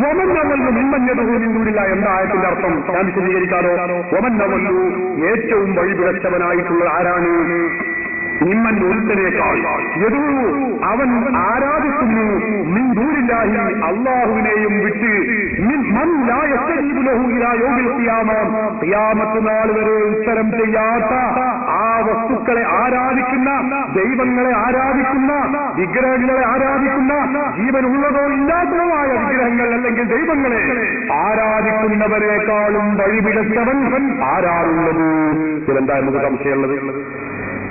വമൻ അവല്ലു മിമ്മൻ യദ്ഉ മിൻ ദൂനില്ലാഹി എന്ന ആയത്തിന്റെ അർത്ഥം ഞാൻ വിശദീകരിക്കാലോ. വമൻ അവല്ലു ഏറ്റവും വഴിപിഴച്ചവനായിട്ടുള്ള ആരാണ്? മിമ്മൻ ഒരുത്തനേക്കാൾ യദ്ഉ അവൻ ആരാധിക്കുന്നു മിൻ ദൂനില്ലാഹി അല്ലാഹുവിനെയും വിട്ട് മൻ ലാ യസ്തജീബു ലഹു ഇലാ യൗമിൽ ഖിയാമ ഖിയാമത്ത് നാൾ വരെ ഉത്തരം ചെയ്യാത്ത ആ വസ്തുക്കളെ ആരാധിക്കുന്ന, ദൈവങ്ങളെ ആരാധിക്കുന്ന, വിഗ്രഹങ്ങളെ ആരാധിക്കുന്ന, ജീവനുള്ളതോ ഇല്ലാത്തതോ ആയ വിഗ്രഹങ്ങൾ അല്ലെങ്കിൽ ദൈവങ്ങളെ ആരാധിക്കുന്നവരെക്കാളും വഴിപിഴച്ചവൻ ആരാളുള്ളത്? ഇതെന്താ നമുക്ക് സംശയമുള്ളത്?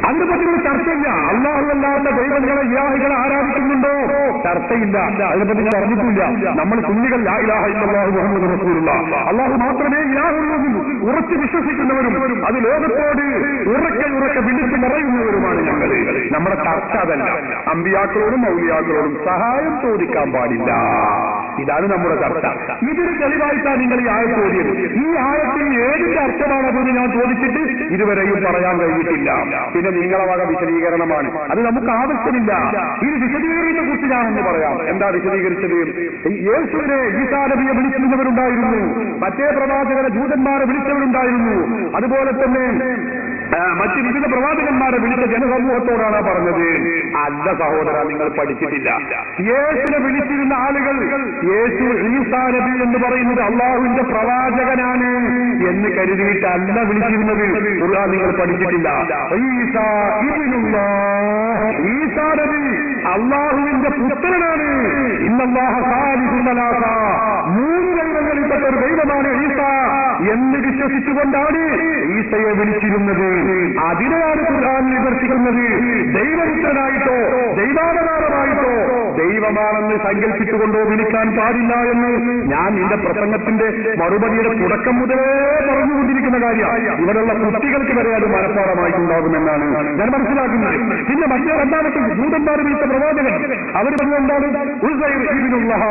അതിനെ പറ്റിയുള്ള ചർച്ചയില്ല. അല്ലാഹുവല്ലാത്ത ദൈവങ്ങളെ ഇലാഹികളെ ആരാധിക്കുന്നുണ്ടോ? ചർച്ചയില്ല. അതിനെപ്പറ്റി പറഞ്ഞിട്ടില്ല. നമ്മൾ സുന്നികൾ ലാ ഇലാഹ ഇല്ലല്ലാഹു മുഹമ്മദുർ റസൂലുള്ളാഹ്, അല്ലാഹു മാത്രമേ ഇലാഹുള്ളൂ ഉറച്ചു വിശ്വസിക്കുന്നവരും അത് ലോകത്തോട് ഉറക്കെ വിളിച്ച് പറയുന്നവരുമാണ് ഞങ്ങൾ. നമ്മുടെ ചർച്ച അതല്ല. അമ്പിയാക്കളോടും ഔലിയാക്കളോടും സഹായം ചോദിക്കാൻ പാടില്ല. ഇതാണ് നമ്മുടെ ചർച്ച. ഇതിന് തെളിവായിട്ടാണ് നിങ്ങൾ ഈ ആയത്ത് ഓതിയത്. ഈ ആയത്തിൽ ഏതിന്റെ അർത്ഥമാണതെന്ന് ഞാൻ ചോദിച്ചിട്ട് ഇതുവരെയും പറയാൻ കഴിഞ്ഞിട്ടില്ല. പിന്നെ നിങ്ങളെ വക വിശദീകരണമാണ്, അത് നമുക്ക് ആവശ്യമില്ല. ഇത് വിശദീകരണത്തെ കുറിച്ച് ഞാനൊന്ന് പറയാം. എന്താ വിശദീകരിച്ചത്? യേശുവിനെ ഈസാ നബിയെ വിളിച്ചിരുന്നവരുണ്ടായിരുന്നു, മറ്റേ പ്രവാചകരെ ജൂതന്മാരെ വിളിച്ചവരുണ്ടായിരുന്നു, അതുപോലെ തന്നെ മറ്റ് വിവിധ പ്രവാചകന്മാരെ വിളിച്ച ജനസമൂഹത്തോടാണ് പറഞ്ഞത്. അല്ല സഹോദര, നിങ്ങൾ പഠിച്ചിട്ടില്ല. യേശുവിനെ വിളിച്ചിരുന്ന ആളുകൾ യേശു ഈസാ നബി എന്ന് പറയുന്നത് അള്ളാഹുവിന്റെ പ്രവാചകനാണ് എന്ന് കരുതിയിട്ടല്ല വിളിച്ചിരുന്നത്. ഖുർആൻ നിങ്ങൾ പഠിച്ചിട്ടില്ല. ഈസാ നബി അള്ളാഹുവിന്റെ പുത്രനാണ്. ഇന്നല്ലാഹ സാലിസു സലാസ, മൂന്ന് ദൈവങ്ങളിൽപ്പെട്ട ഒരു ദൈവമാണ് ഈസ എന്ന് വിശ്വസിച്ചുകൊണ്ടാണ് ഈസയെ വിളിച്ചിരുന്നത്. അതിനെയാണ് ഖുർആൻ വിമർശിക്കുന്നത്. ദൈവപുത്രനായിട്ടോ ദൈവാവതാരമായിട്ടോ ദൈവമാണെന്ന് സങ്കല്പിച്ചുകൊണ്ടോ വിളിക്കാൻ പാടില്ല എന്ന് ഞാൻ എന്റെ പ്രസംഗത്തിന്റെ മറുപടിയുടെ തുടക്കം മുതലേ പറഞ്ഞുകൊണ്ടിരിക്കുന്ന കാര്യമാണ്. ഇവിടെയുള്ള കുട്ടികൾക്ക് വരെ അത് മനഃപ്പാടമായിട്ടുണ്ടാകുമെന്നാണ് ഞാൻ മനസ്സിലാക്കുന്നത്. പിന്നെ മറ്റേ രണ്ടാമത്തെ ജൂതന്മാർ വിളിച്ച പ്രവാചകൻ അവർ പറഞ്ഞെന്താണ്? ഉസൈർ ഇബ്നുല്ലാഹ്.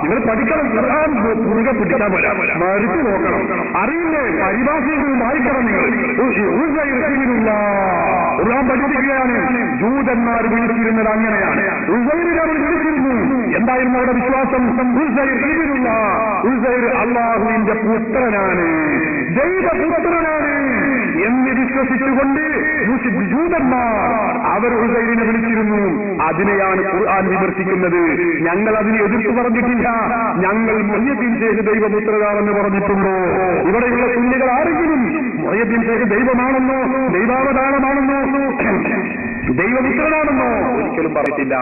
നിങ്ങൾ പഠിക്കണം, ഖുർആൻ മുറുകെ പിടിക്കാൻ വരാം, മറിച്ച് നോക്കണം. അറിയില്ലേ? പരിഭാഷകൾ വായിക്കണം നിങ്ങൾ. ഉസൈർ ഇബ്നുല്ലാഹ് ഖുർആൻ പഠിപ്പിക്കുകയാണ്. ജൂതന്മാർ വിളിച്ചിരുന്നത് അങ്ങനെയാണ്. ഉസൈറിനെ അവർ വിളിച്ചിരുന്നു. എന്തായിരുന്നു അവരുടെ വിശ്വാസം? ഉസൈർ ഇബ്നുല്ലാഹ്, ഉസൈർ അല്ലാഹുവിന്റെ പുത്രനാണ്, ദൈവപുത്രനാണ് എന്ന് വിശ്വസിച്ചുകൊണ്ട് ജൂതന്മാർ അവർ ഉസൈറിനെ വിളിച്ചിരുന്നു. അതിനെയാണ് ഖുർആൻ വിമർശിക്കുന്നത്. ഞങ്ങൾ അതിനെ എതിർത്ത് പറഞ്ഞിട്ടില്ല. ഞങ്ങൾ മുഹ്യിദ്ദീൻ ശൈഖ് ദൈവപുത്രനാണെന്ന് പറഞ്ഞിട്ടുണ്ടോ? ഇവിടെയുള്ള സുന്നികൾ ആരെങ്കിലും മുഹ്യിദ്ദീൻ ശൈഖ് ദൈവമാണെന്നോ ദൈവാവതാരമാണെന്നോ ദൈവപുത്രനാണെന്നോ ഒരിക്കലും പറഞ്ഞിട്ടില്ല.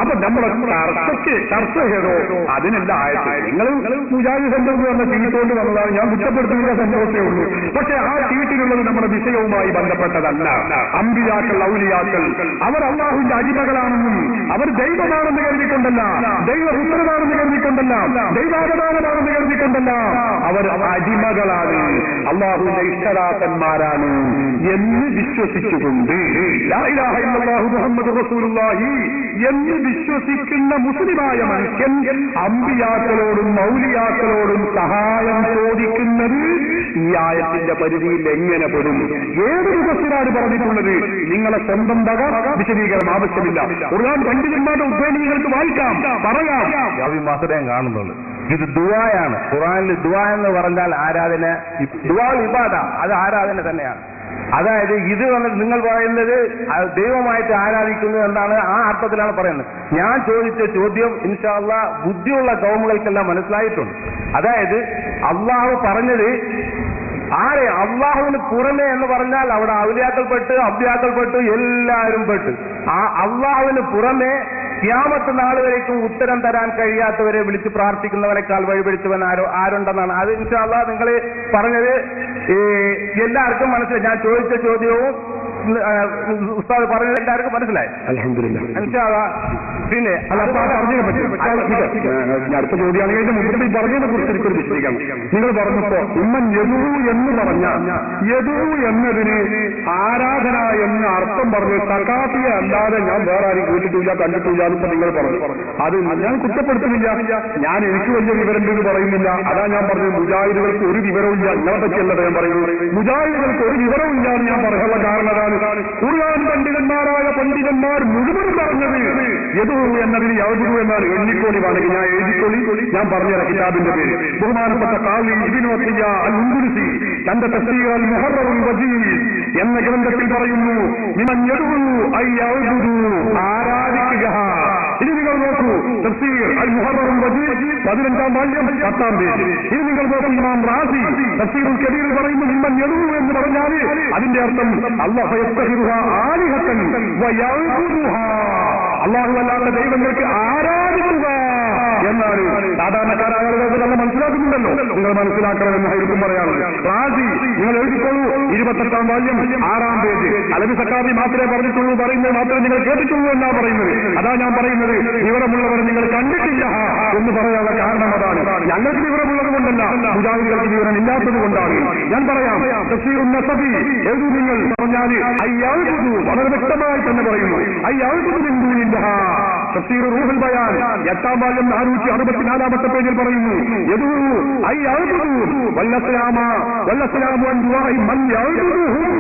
അപ്പൊ നമ്മുടെ ചർച്ച ഏതോ അതിനല്ല ആയത്ത്. നിങ്ങൾ മുജാഹിദ് സെന്റർ എന്ന ചീട്ടുകൊണ്ട് വന്നതാണ്. ഞാൻ കുറ്റപ്പെടുത്തുന്ന സന്തോഷമേ ഉള്ളൂ. പക്ഷെ ആ ചീട്ടിലുള്ളത് നമ്മുടെ വിഷയവുമായി ബന്ധപ്പെട്ടതല്ല. അമ്പിയാക്കൾ, ഔലിയാക്കൾ അവർ അല്ലാഹുവിന്റെ അടിമകളാണെന്നും അവർ ദൈവമാണെന്ന് കരുതിക്കൊണ്ടല്ല, ദൈവപുത്രനാണെന്ന് കരുതിക്കൊണ്ടല്ല, ദൈവാവതാരമാണെന്ന് കരുതിക്കൊണ്ടല്ല, അവർ അടിമകളാണ്, അല്ലാഹുവിന്റെ ഇഷ്ടദാസന്മാരാണ് എന്ന് വിശ്വസിച്ചുകൊണ്ട് ലാ ഇലാഹ ഇല്ലല്ലാഹു മുഹമ്മദുർ റസൂലുള്ളാഹി എന്ന് വിശ്വസിക്കുന്ന മുസ്ലിമായ മനുഷ്യൻ അമ്പിയാക്കളോടും മൗലിയാക്കളോടും സഹായം ചോദിക്കുന്നത് ഈ ആയത്തിന്റെ പരിധിയിൽ എങ്ങനെ പെടും? ഏതൊരു ബസ്സിലാണ് പറഞ്ഞിട്ടുള്ളത്? നിങ്ങളെ സ്വന്തം വക വിശദീകരണം ആവശ്യമില്ല. ഖുർആൻ പണ്ഡിതന്മാരുടെ ഉദ്ധരണികൾക്ക് വായിക്കാം, പറയാം. മാത്രമേ കാണുന്നുള്ളൂ. ഇത് ദുആയാണ്. ഖുർആനിൽ ദുആ എന്ന് പറഞ്ഞാൽ ആരാധന, ദുആ ഇബാദ, അത് ആരാധന തന്നെയാണ്. അതായത് ഇത് വന്നിട്ട് നിങ്ങൾ പറയുന്നത് ദൈവമായിട്ട് ആരാധിക്കുന്നു എന്നാണ്, ആ അർത്ഥത്തിലാണ് പറയുന്നത്. ഞാൻ ചോദിച്ച ചോദ്യം ഇൻഷാ അല്ലാഹ് ബുദ്ധിയുള്ള കൗമുകൾക്കെല്ലാം മനസ്സിലായിട്ടുണ്ട്. അതായത് അള്ളാഹു പറഞ്ഞത് ആരെ? അള്ളാഹുവിന് പുറമെ എന്ന് പറഞ്ഞാൽ അവിടെ ഔലിയാക്കൾ പെട്ട്, അബ്യാക്കൾ പെട്ട്, എല്ലാവരും പെട്ട്. ആ അള്ളാഹുവിന് പുറമെ ഖിയാമത്ത് നാൾ വരേക്കും ഉത്തരം തരാൻ കഴിയാത്തവരെ വിളിച്ച് പ്രാർത്ഥിക്കുന്നവനേക്കാൾ വഴിപിടിച്ചവൻ ആരുണ്ടെന്നാണ്. അത് ഇൻഷാ അല്ലാഹ് നിങ്ങൾ പറഞ്ഞത് എല്ലാവർക്കും മനസ്സിലായി. ഞാൻ ചോദിച്ച ചോദ്യവും ഉസ്താദ് പറഞ്ഞത് എല്ലാവർക്കും മനസ്സിലായി. അൽഹംദുലില്ലാഹ്. ഇൻഷാ അല്ലാഹ്. പിന്നെ അടുത്ത ചോദ്യമാണെങ്കിൽ മുമ്പ് ഈ പറഞ്ഞതിനെ കുറിച്ച് എനിക്കൊരു വിശദീകരണം. നിങ്ങൾ പറഞ്ഞപ്പോ ഉമ്മൻ യദൂ എന്ന് പറഞ്ഞ യദൂ എന്നതിന് ആരാധന എന്ന് അർത്ഥം പറഞ്ഞ് സകാഫിയെ അല്ലാതെ ഞാൻ വേറെ ആരും കേട്ടിട്ടില്ല, കണ്ടിട്ടില്ല എന്നിപ്പോ നിങ്ങൾ പറഞ്ഞു. അത് ഞാൻ കുറ്റപ്പെടുത്തുന്നില്ല. ഞാൻ എനിക്ക് വലിയ വിവരമുണ്ടെന്ന് പറയുന്നില്ല. അതാ ഞാൻ പറഞ്ഞത് മുജാഹിദുകൾക്ക് ഒരു വിവരവും ഇല്ല. നിങ്ങളെ പറ്റിയല്ലത് ഞാൻ പറയുന്നത്. മുജാഹിദുകൾക്ക് ഒരു വിവരവും ഇല്ല എന്ന് ഞാൻ പറയാനുള്ള കാരണം അതാണ്. ഖുർആൻ പണ്ഡിതന്മാരായ പണ്ഡിതന്മാർ മുഴുവൻ പറഞ്ഞത് യദൂ എന്നതിന് യഅ്ബുദു എന്നാണ്. എണ്ണിക്കോളി വേണമെങ്കിൽ ഞാൻ എഴുതിക്കോളി, ഞാൻ പറഞ്ഞുതരാം കിതാബിന്റെ പേര്. ബഹുമാനപ്പെട്ട ഖാദി ഇബ്നു അത്തിയ്യ അൽ-ഉൻദുലുസി തന്റെ തഫ്സീർ അൽ-മുഹററുൽ വജീദ് എന്ന ഗ്രന്ഥത്തിൽ പറയുന്നു, മിമൻ യദഉ അയ്യഅ്ബുദു, ആരാധിക്കുക. ഇനി നിങ്ങൾ നോക്കൂ, തഫ്സീർ അൽ-മുഹററുൽ വജീദ് 15-ാം വാല്യം 10-ാം പേജ്. ഇനി നിങ്ങൾ നോക്കൂ, ഇമാം റാസി തഫ്സീറുൽ കബീറിൽ പറയുന്നു, മിമൻ യദഉ എന്ന് പറഞ്ഞാൽ അതിന്റെ അർത്ഥം അല്ലാഹു യസ്തഹിറുഹ ആലിഹത്തൻ വയഅ്ബുദുഹാ, അല്ലാഹു അല്ലാത്ത ദൈവങ്ങൾക്ക് ആരാധിക്കുക എന്നാണ്. സാധാരണക്കാരായ ആളുകൾക്ക് നല്ല മനസ്സിലാക്കുന്നുണ്ടല്ലോ, നിങ്ങൾ മനസ്സിലാക്കണമെന്ന് ഹൈറും പറയാറുണ്ട്. റാസി നിങ്ങൾ എഴുതിക്കോളൂ, 28-ാം വാല്യം 6-ാം പേജ്. അലബി സക്കാഫി മാത്രമേ പറഞ്ഞിട്ടുള്ളൂ, പറയുന്നത് മാത്രമേ നിങ്ങൾ കേട്ടിട്ടുള്ളൂ എന്നാ പറയുന്നത്. അതാ ഞാൻ പറയുന്നത്, വിവരമുള്ളവർ നിങ്ങൾ കണ്ടിട്ടില്ല എന്ന് പറയാനുള്ള കാരണം അതാണ്. ഞങ്ങൾക്ക് വിവരമുള്ളത് കൊണ്ടല്ല, മുജാഹിദുകൾക്ക് വിവരമില്ലാത്തത് കൊണ്ടാണ്. ഞാൻ പറയാം, തഫ്സീറുൻ നസബി എഴുതു നിങ്ങൾ പറഞ്ഞാൽ അയ്യഅ്ബുദു, വളരെ വ്യക്തമായി തന്നെ പറയുന്നു, അയ്യഅ്ബുദു മിൻ ദൂനില്ലാഹ്. തഫ്സീർ റൂഹുൽ ബയാൻ 8-ാം വാല്യം 464-ാമത്തെ പേജിൽ പറയുന്നു, യദൂ അയ്യഅ്ബുദു വല്ലസ്സലാമു അൻ ദുആഇ മൻ യഅ്ബുദുഹും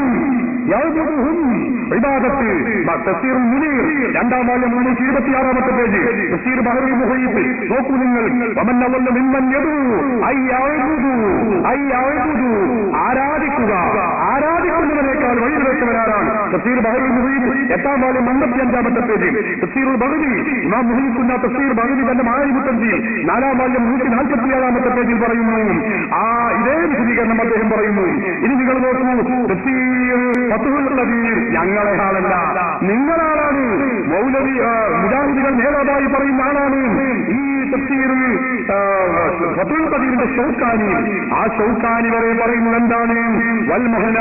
ഇബാദത്ത്. തഫ്സീറുൽ മുനീർ 2-ാം വാല്യം 326-ാമത്തെ പേജ്. തഫ്സീർ ബഹറുൽ മുഹീത്ത് നോക്കൂ നിങ്ങൾ, വമൻ അവല്ല മിമ്മൻ യദൂ അയ്യഅ്ബുദു, ആരാധിക്കുക, ആരാധിക്കുന്നവനേക്കാൾ വഴിവെച്ചവരാണ്. തഫ്സീർ ബഹറുൽ മുഹീത്ത് 8-ാം വാല്യം 55-ാമത്തെ പേജ്. തഫ്സീറുൽ ബഗ്വി ഇമാം മുഹീത്തുന്ന തഫ്സീർ ബഗ്വി തന്റെ മാരിമുത്തൻസീൽ 4-ാം വാല്യം 147-ാമത്തെ പേജിൽ പറയുന്നു. ഇതേ വിശദീകരണം അദ്ദേഹം പറയുന്നു. ഇനി നിങ്ങൾ നോക്കൂ, തഫ്സീർ ഫത്ഹുൽ ഖദീർ ഞങ്ങളെ ആളല്ല, നിങ്ങളാളാണ്. മൗലവി മുജാഹിദുകൾ നേതാവായി പറയുന്ന ആളാണ്. ഈ തഫ്സീർ ഫത്ഹുൽ ഖദീറിന്റെ ഷൗക്കാനി, ആ ഷൗക്കാനി വരെ പറയുന്നത് എന്താണ്? വൽ മഹന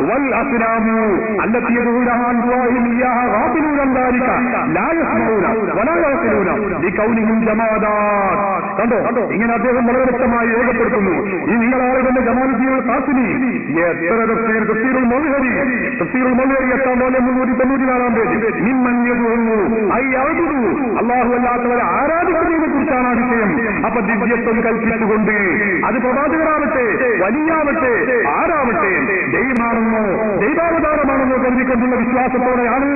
വൽ അസ്ലാമു അല്ലത്തി യദൂലഹ അൻ ദുആഇ ഇയ്യാഹ ഗാഫിലൂന അൻ ദാലിക ലാ യസ്മഊന വലാ യഖിലൂന ലികൗനിഹിം ജമാദാത്ത്. കണ്ടോ, ഇങ്ങനെ അദ്ദേഹം വളരെ വ്യക്തമായി രേഖപ്പെടുത്തുന്നു. ഈ നിങ്ങളാളുകളുടെ ജമാലുദ്ദീൻ ഖാസിമി എത്ര തഫ്സീറുൽ മൗലവി 8-ാം വാല്യം 394-ാം പേജ്. മിമ്മൻ യദഊ അയ്യഅ്ബുദു, അല്ലാഹു അല്ലാത്തവരെ ആരാധിക്കുന്നതിനെ കുറിച്ചാണ് ആ വിഷയം. അപ്പൊ ദിവ്യത്വം കൽപ്പിച്ചുകൊണ്ട് അത് പ്രവാചകരാവട്ടെ, വലിയാവട്ടെ, ആരാവട്ടെ, ദൈവമാണെന്നോ ദൈവാവതാരമാണെന്നോ കരുതിക്കൊണ്ടുള്ള വിശ്വാസത്തോടെയാണ്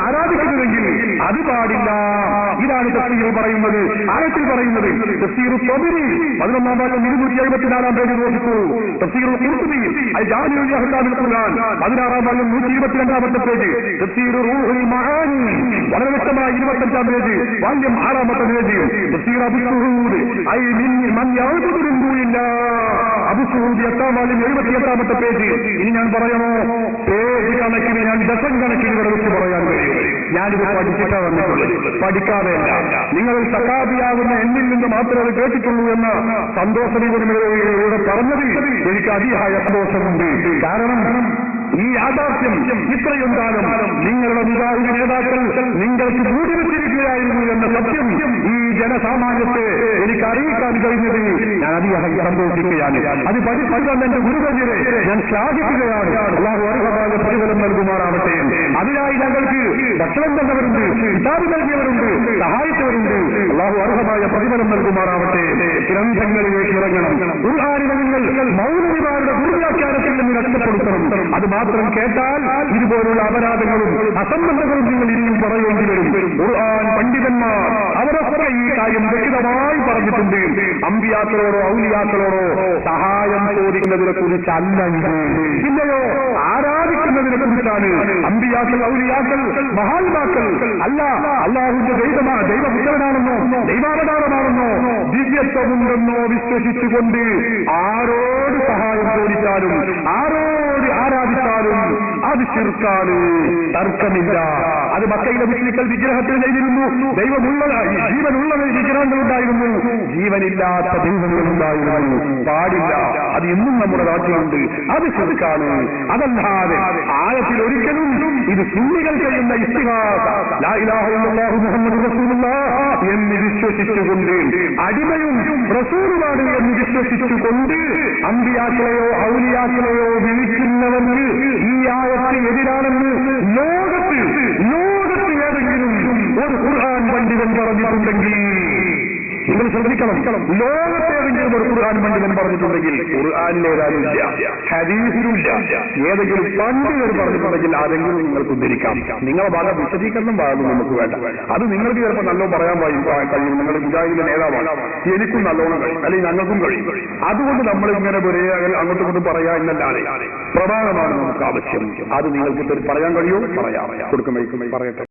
ആരാധിക്കുന്നതെങ്കിൽ അത് പാടില്ല. ഇതാണ് തഫ്സീർ പറയുന്നത്. ആയത്തിൽ പറയുന്നത് തഫ്സീർ ത്വബരി 11-ാം വാല്യം 274-ാം പേജ് നോക്കൂ. തഫ്സീർ ഖുർതുബി അൽ-ജാമിഉൽ അഹ്കാമിൽ ഖുർആൻ 16-ാം വാല്യം 122-ാമത്തെ പേജ്. തഫ്സീർ റൂഹുൽ മആനി വളരെ വ്യക്തമായി 25-ാം പേജ്, വാല്യം 6-ാമത്തെ പേജ്. തഫ്സീർ അബൂ സുഊദ് ഐ മൻ യഅ്ബുദു മിൻ ദൂനില്ലാഹ്, അബൂ സുഊദ് 8-ാം വാല്യം 78-ാമത്തെ പേജ്. ഇനി ഞാൻ പറയണോ, പേജ് കണക്കിന് ഞാൻ ഡസൻ കണക്കിന് ഇവിടെ വെച്ച് പറയാൻ കഴിയും. ഞാനിത് പഠിച്ചിട്ടാ വന്നിട്ടുള്ളത്, പഠിക്കാതെയല്ല. നിങ്ങൾ സഖാബിയാകുന്ന എന്നിൽ നിന്ന് മാത്രമേ കേട്ടിട്ടുള്ളൂ എന്ന സന്തോഷവിവരമിവിടെ പറഞ്ഞത് എനിക്ക് അതിയായ സന്തോഷമുണ്ട്. കാരണം ഈ യാഥാർത്ഥ്യം ഇത്രയും കാലം നിങ്ങളുടെ മുജാഹിദ് നേതാക്കൾ നിങ്ങൾക്ക് മൂടിവെച്ചിരിക്കുകയായിരുന്നു എന്ന സത്യം ഈ ജനസാമാന്യത്തെ എനിക്ക് അറിയിക്കാൻ കഴിഞ്ഞത് ഞാൻ അതിയായി സന്തോഷിക്കുകയാണ്. അത് പഠിപ്പിക്കാൻ എന്റെ ഗുരുവര്യരെ ഞാൻ ശ്ലാഘിക്കുകയാണ്. അല്ലാഹു അർഹമായ പ്രതിഫലം നൽകുമാറാവട്ടെ. അതിനായി ഞങ്ങൾക്ക് ഭക്ഷണം തന്നവരുണ്ട്, കിതാബ് നൽകിയവരുണ്ട്, സഹായിച്ചവരുണ്ട്. അല്ലാഹു അർഹമായ പ്രതിഫലം നൽകുമാറാവട്ടെ. ഗ്രന്ഥങ്ങളിലേക്ക് ഇറങ്ങണം. ഖുർആനിനെ നിങ്ങൾ മൗലവിമാരുടെ ദുർവ്യാഖ്യാനത്തിൽ നിന്ന് രക്ഷപ്പെടുത്തണം. അത് മാത്രം കേട്ടാൽ ഇതുപോലുള്ള അപരാധങ്ങളും അസംബന്ധങ്ങളും നിങ്ങൾ ഇനിയും പറയേണ്ടി വരും. ഖുർആൻ പണ്ഡിതന്മാർ അവരൊക്കെ ഈ കാര്യം വ്യക്തമായി പറഞ്ഞിട്ടുണ്ട്. അമ്പിയാക്കളോടോ ഔലിയാക്കളോടോ സഹായം ചോദിക്കുന്നതിനെ കുറിച്ചല്ല ഇത്, പിന്നെയോ ആരാധിക്കുന്നതിനെ കുറിച്ചാണ്. അമ്പിയാക്കൾ, ഔലിയാക്കൾ, മഹാത്മാക്കൾ അല്ല, അല്ലാഹുവിന്റെ ദൈവപുത്രനാണെന്നോ ദൈവാവതാരമാണെന്നോ ദിവ്യത്വമുണ്ടെന്നോ വിശ്വസിച്ചുകൊണ്ട് ആരോട് സഹായം ചോദിച്ചാലും ആരോട് ആരാധിച്ചാലും അത് ശിർക്കാണ്, തർക്കമില്ല. അത് മക്കയിലെ മുസ്ലിങ്ങൾ വിഗ്രഹത്തിൽ ചെയ്തിരുന്നു. ദൈവമുള്ളതായി ജീവനുള്ള വിഗ്രഹങ്ങളുണ്ടായിരുന്നു, ജീവനില്ലാത്ത ദൈവങ്ങളുണ്ടായിരുന്നു. പാടില്ല. അത് ഇന്നും നമ്മുടെ നാട്ടിലുണ്ട്. അത് ശിർക്കാണ്. അതല്ലാതെ ആയത്തിൽ ഒരിക്കലും ഇത് സുന്നികൾ ചെയ്യുന്ന ഇസ്തിഹാസ ലാ ഇലാഹ ഇല്ലല്ലാഹു മുഹമ്മദുർ റസൂലുള്ളാഹ് എന്ന് വിശ്വസിച്ചുകൊണ്ട്, അടിമയും റസൂലുമാണ് എന്ന് വിശ്വസിച്ചുകൊണ്ട് അമ്പിയാക്കളെയോ ഔലിയാക്കളെയോ വിളിക്കുന്നവർക്ക് ഈ ആയത്ത് എതിരാണെന്ന് ലോകത്ത് ഏതെങ്കിലും ഒരു ഖുർആൻ പണ്ഡിതൻ പറഞ്ഞിട്ടുണ്ടെങ്കിൽ നിങ്ങൾ ശ്രദ്ധിക്കണം, ലോകത്തേതെങ്കിലും ഒരു ഖുർആൻ പണ്ഡിതൻ പറഞ്ഞിട്ടുണ്ടെങ്കിൽ ഖുർആനിലേതാനില്ല, ഹദീസിലുമില്ല, ഏതെങ്കിലും പണ്ഡിതൻ പറഞ്ഞിട്ടുണ്ടെങ്കിൽ ആരെങ്കിലും നിങ്ങൾക്ക് ഉദ്ധരിക്കാം. നിങ്ങളെ ഭാഗം വിശദീകരണം ഭാഗം നമുക്ക് വേണ്ട. അത് നിങ്ങൾക്ക് ചിലപ്പോൾ നല്ലോ പറയാൻ കഴിയും. നിങ്ങൾ മുജാഹിദിന്റെ നേതാവാണ്, എനിക്കും നല്ലോണം കഴിയും, അല്ലെങ്കിൽ ഞങ്ങൾക്കും കഴിയും. അതുകൊണ്ട് നമ്മൾ ഇങ്ങനെ ഒരേ അങ്ങോട്ടും ഇങ്ങോട്ടും പറയാ എന്നല്ലാതെ പ്രധാനമാണ് നമുക്ക് ആവശ്യം. അത് നിങ്ങൾക്ക് പറയാൻ കഴിയുമോ? പറയാം, കൊടുക്കും പറയട്ടെ.